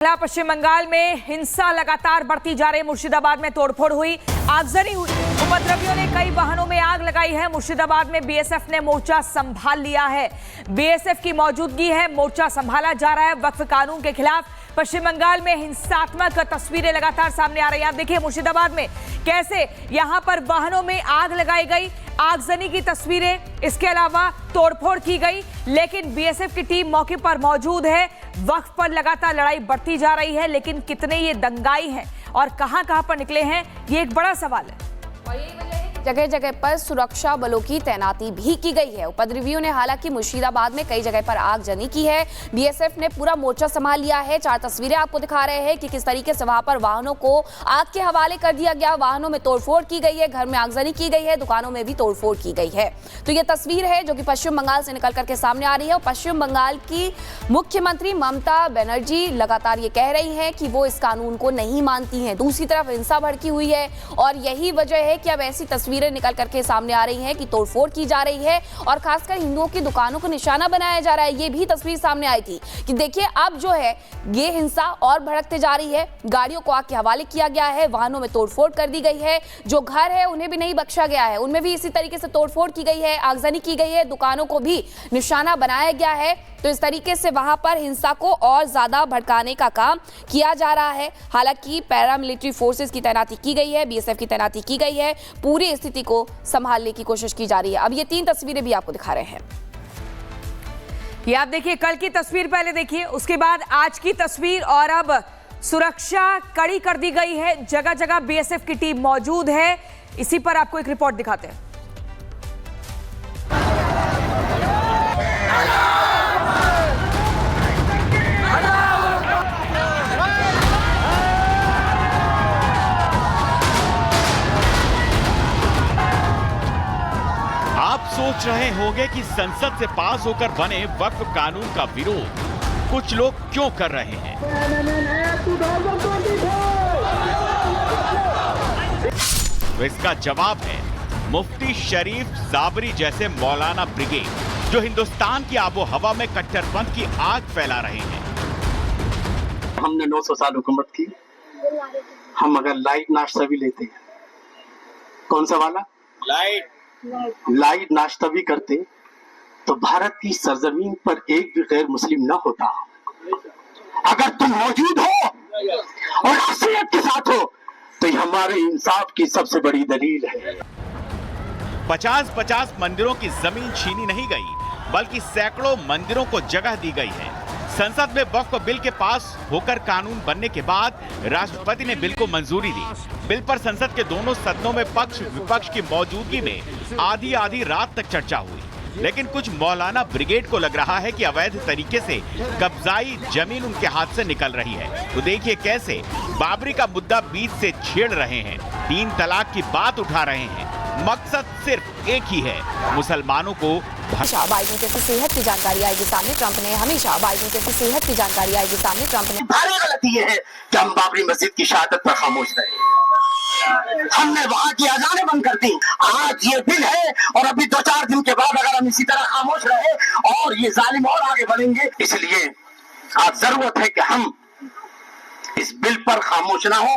पश्चिम बंगाल में हिंसा लगातार बढ़ती जा रही। मुर्शिदाबाद में तोड़फोड़ हुई, आगजनी हुई, उपद्रवियों ने कई वाहनों में आग लगाई है। मुर्शिदाबाद में बीएसएफ ने मोर्चा संभाल लिया है। बीएसएफ की मौजूदगी है, मोर्चा संभाला जा रहा है वक्फ कानून के खिलाफ। पश्चिम बंगाल में हिंसात्मक तस्वीरें लगातार सामने आ रही हैं। आप देखिए मुर्शिदाबाद में कैसे यहां पर वाहनों में आग लगाई गई, आगजनी की तस्वीरें, इसके अलावा तोड़फोड़ की गई, लेकिन बीएसएफ की टीम मौके पर मौजूद है। वक्फ पर लगातार लड़ाई बढ़ती जा रही है, लेकिन कितने ये दंगाई हैं और कहां पर निकले हैं, ये एक बड़ा सवाल है। जगह जगह पर सुरक्षा बलों की तैनाती भी की गई है। उपद्रवियों ने हालांकि मुर्शिदाबाद में कई जगह पर आगजनी की है। बीएसएफ ने पूरा मोर्चा संभाल लिया है। 4 तस्वीरें आपको दिखा रहे हैं कि किस तरीके से वहां पर वाहनों को आग के हवाले कर दिया गया, वाहनों में तोड़फोड़ की गई है, घर में आगजनी की गई है, दुकानों में भी तोड़फोड़ की गई है। तो ये तस्वीर है जो कि पश्चिम बंगाल से निकल करके सामने आ रही है। और पश्चिम बंगाल की मुख्यमंत्री ममता बनर्जी लगातार ये कह रही हैं कि वो इस कानून को नहीं मानती हैं। दूसरी तरफ हिंसा भड़की हुई है और यही वजह है कि अब ऐसी तस्वीरें निकल करके सामने आ रही हैं कि तोड़फोड़ की जा रही है और खासकर हिंदुओं की दुकानों को निशाना बनाया जा रहा है। ये भी तस्वीर सामने आई थी कि देखिए अब जो है ये हिंसा और भड़कते जा रही है। गाड़ियों को आग के हवाले किया गया है, वाहनों में तोड़फोड़ कर दी गई है, जो घर है उन्हें भी नहीं बख्शा गया है, उनमें भी इसी तरीके से तोड़फोड़ की गई है, आगजनी की गई है, दुकानों को भी निशाना बनाया गया है। तो इस तरीके से वहां पर हिंसा को और ज्यादा भड़काने का काम किया जा रहा है। हालांकि पैरामिलिट्री फोर्सेस की तैनाती की गई है, बीएसएफ की तैनाती की गई है, पूरी स्थिति को संभालने की कोशिश की जा रही है। अब ये 3 तस्वीरें भी आपको दिखा रहे हैं। ये आप देखिए, कल की तस्वीर पहले देखिए, उसके बाद आज की तस्वीर, और अब सुरक्षा कड़ी कर दी गई है। जगह जगह बीएसएफ की टीम मौजूद है। इसी पर आपको एक रिपोर्ट दिखाते हैं। आप सोच रहे होंगे कि संसद से पास होकर बने वक्फ कानून का विरोध कुछ लोग क्यों कर रहे हैं? तो इसका जवाब है मुफ्ती शरीफ साबरी जैसे मौलाना ब्रिगेड, जो हिंदुस्तान की आबो हवा में कट्टरपंथ की आग फैला रहे हैं। हमने 900 साल हुकूमत की, हम अगर लाइट नाश्ता भी लेते हैं, कौन सा वाला लाइट नाश्ता भी करते, तो भारत की सरजमीन पर एक भी गैर मुस्लिम न होता। अगर तुम मौजूद हो और असलियत के साथ हो तो ये हमारे इंसाफ की सबसे बड़ी दलील है। 50-50 मंदिरों की जमीन छीनी नहीं गई, बल्कि सैकड़ों मंदिरों को जगह दी गई है। संसद में वक्फ बिल के पास होकर कानून बनने के बाद राष्ट्रपति ने बिल को मंजूरी दी। बिल पर संसद के दोनों सदनों में पक्ष विपक्ष की मौजूदगी में आधी रात तक चर्चा हुई, लेकिन कुछ मौलाना ब्रिगेड को लग रहा है कि अवैध तरीके से कब्जाई जमीन उनके हाथ से निकल रही है। तो देखिए कैसे बाबरी का मुद्दा बीच से छेड़ रहे हैं, 3 तलाक की बात उठा रहे हैं। मकसद सिर्फ एक ही है, मुसलमानों को हमेशा बाइडेन की सेहत की जानकारी आएगी सामने। ट्रंप ने हमेशा बाइडेन की सेहत की जानकारी आएगी सामने। ट्रंप ने भारी गलती ये है कि हम बाबरी मस्जिद की शहादत पर खामोश रहे। हमने वहाँ की अजानें बंद कर दी। आज ये बिल है और अभी 2-4 दिन के बाद अगर हम इसी तरह खामोश रहे और ये जालिम और आगे बढ़ेंगे, इसलिए आज जरूरत है कि हम इस बिल पर खामोश ना हो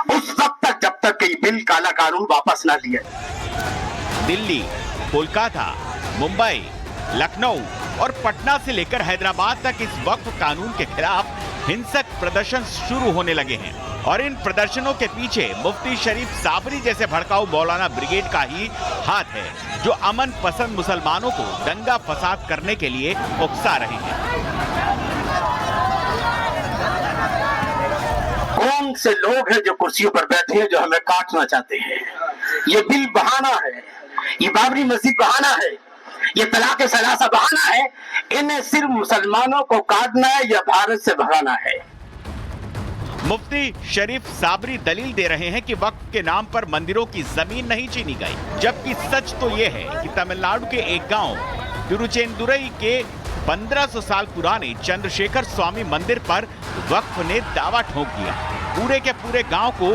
उस वक्त तक जब तक ये बिल काला कानून वापस ना लिया। दिल्ली, कोलकाता, मुंबई, लखनऊ और पटना से लेकर हैदराबाद तक इस वक्फ कानून के खिलाफ हिंसक प्रदर्शन शुरू होने लगे हैं और इन प्रदर्शनों के पीछे मुफ्ती शरीफ साबरी जैसे भड़काऊ मौलाना ब्रिगेड का ही हाथ है, जो अमन पसंद मुसलमानों को दंगा फसाद करने के लिए उकसा रहे हैं। कौन से लोग हैं जो कुर्सियों पर बैठे हैं जो हमें काटना चाहते हैं? ये बिल बहाना है, ये बाबरी मस्जिद बहाना है, ये तलाक सलासा बहाना है। इन्हें सिर्फ मुसलमानों को काटना है या भारत से भगाना है। मुफ्ती शरीफ साबरी दलील दे रहे हैं कि वक्फ के नाम पर मंदिरों की जमीन नहीं छीनी गई, जबकि सच तो ये है कि तमिलनाडु के एक गांव तिरुचेंदुरई के 1500 साल पुराने चंद्रशेखर स्वामी मंदिर पर वक्फ ने दावा ठोक दिया, पूरे के पूरे गांव को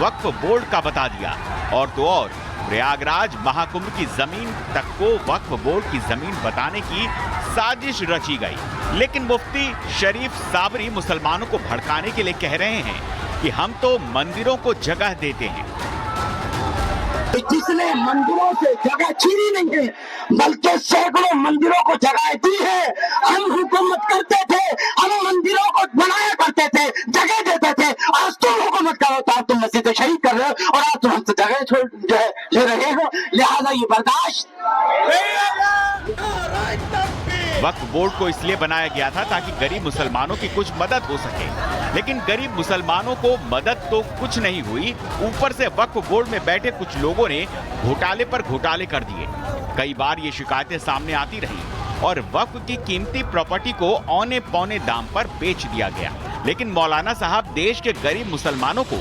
वक्फ बोर्ड का बता दिया। और तो और प्रयागराज महाकुंभ की जमीन तक को वक्फ बोर्ड की जमीन बताने की साजिश रची गई। लेकिन मुफ्ती शरीफ साबरी मुसलमानों को भड़काने के लिए कह रहे हैं कि हम तो मंदिरों को जगह देते हैं। जिसने मंदिरों से जगह छीनी नहीं है, बल्कि सैकड़ों मंदिरों को जगह दी है। हम हुकूमत करते थे, हम मंदिरों को बनाया करते थे, जगह देते थे। आज तुम हुकूमत करो तो तुम मस्जिद शहीद कर रहे हो और आज तुम हमसे जगह छोड़ जो रहे हो, लिहाजा ये बर्दाश्त। वक्फ बोर्ड को इसलिए बनाया गया था ताकि गरीब मुसलमानों की कुछ मदद हो सके, लेकिन गरीब मुसलमानों को मदद तो कुछ नहीं हुई, ऊपर से वक्फ बोर्ड में बैठे कुछ लोगों ने घोटाले पर घोटाले कर दिए। कई बार ये शिकायतें सामने आती रही और वक्फ की कीमती प्रॉपर्टी को औने पौने दाम पर बेच दिया गया। लेकिन मौलाना साहब देश के गरीब मुसलमानों को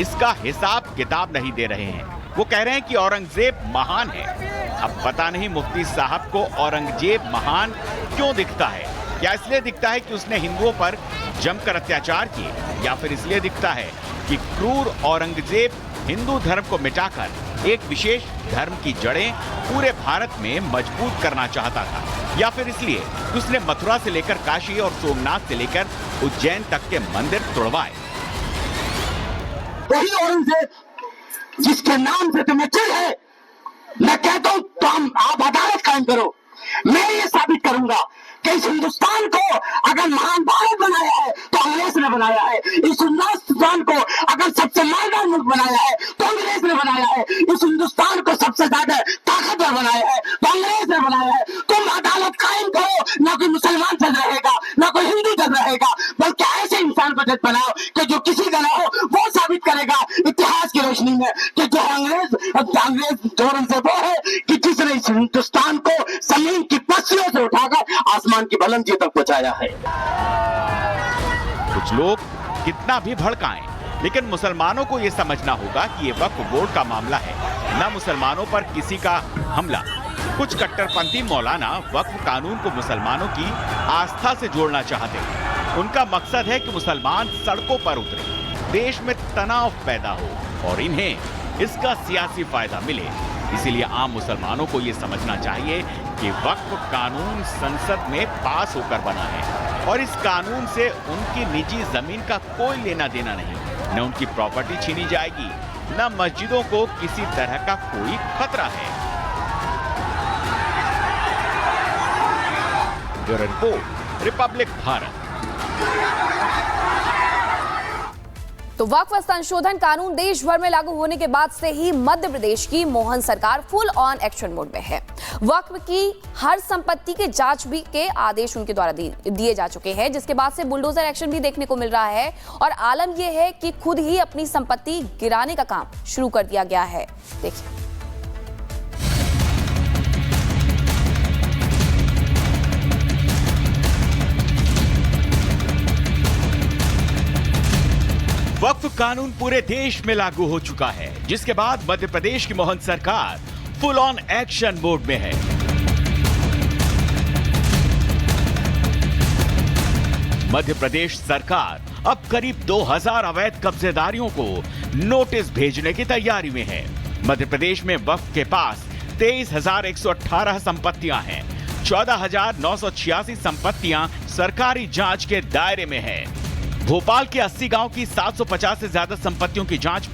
इसका हिसाब किताब नहीं दे रहे हैं। वो कह रहे हैं कि औरंगजेब महान है। अब पता नहीं मुफ्ती साहब को औरंगजेब महान क्यों दिखता है? क्या इसलिए दिखता है कि उसने हिंदुओं पर जमकर अत्याचार किए, या फिर इसलिए दिखता है कि क्रूर औरंगजेब हिंदू धर्म को मिटाकर एक विशेष धर्म की जड़ें पूरे भारत में मजबूत करना चाहता था, या फिर इसलिए कि उसने मथुरा से लेकर काशी और सोमनाथ से लेकर उज्जैन तक के मंदिर तोड़वाए। वही औरंगजेब जिसके नाम से तुम्हें चिढ़ है, मैं कहता हूं तो आप अदालत कायम करो। मैं ये साबित करूंगा कि इस हिंदुस्तान को अगर महान भारत बनाया है तो अंग्रेज ने बनाया है। इस हिंदुस्तान को अगर सबसे मालदार मुल्क बनाया है तो अंग्रेज ने बनाया है। इस हिंदुस्तान को सबसे ज्यादा ताकतवर बनाया है तो अंग्रेज ने बनाया है। तुम अदालत कायम करो, ना कोई मुसलमान जज रहेगा, ना कोई हिंदू जज रहेगा, बल्कि ऐसे इंसान को जज बनाओ कि जो किसी का ना हो वो साबित करेगा इतिहास की रोशनी में कि जो अंग्रेज धोरण से वो है कि जिसने इस हिंदुस्तान को जमीन की पस्तियों से उठाकर आसमान की बुलंदी तक पहुंचाया है। कुछ लोग कितना भी भड़काएं, लेकिन मुसलमानों को यह समझना होगा कि ये वक्फ बोर्ड का मामला है, न मुसलमानों पर किसी का हमला। कुछ कट्टरपंथी मौलाना वक्फ कानून को मुसलमानों की आस्था से जोड़ना चाहते हैं। उनका मकसद है कि मुसलमान सड़कों पर उतरे, देश में तनाव पैदा हो और इन्हें इसका सियासी फायदा मिले। इसीलिए आम मुसलमानों को ये समझना चाहिए कि वक्फ कानून संसद में पास होकर बना है और इस कानून से उनकी निजी जमीन का कोई लेना देना नहीं। न उनकी प्रॉपर्टी छीनी जाएगी, न मस्जिदों को किसी तरह का कोई खतरा है। Bureau report, Republic Bharat. तो वक्फ संशोधन कानून देश भर में लागू होने के बाद से ही मध्य प्रदेश की मोहन सरकार फुल ऑन एक्शन मोड में है। वक्फ की हर संपत्ति के जांच भी के आदेश उनके द्वारा दिए जा चुके हैं, जिसके बाद से बुलडोजर एक्शन भी देखने को मिल रहा है और आलम यह है कि खुद ही अपनी संपत्ति गिराने का काम शुरू कर दिया गया है। देखिए, वक्फ कानून पूरे देश में लागू हो चुका है, जिसके बाद मध्य प्रदेश की मोहन सरकार फुल ऑन एक्शन मोड में है। मध्य प्रदेश सरकार अब करीब 2000 अवैध कब्जेदारियों को नोटिस भेजने की तैयारी में है। मध्य प्रदेश में वक्फ के पास 23,118 संपत्तियां हैं। 14,986 संपत्तियां सरकारी जांच के दायरे में है। भोपाल के 80 गांव की 750 से ज्यादा संपत्तियों की जांच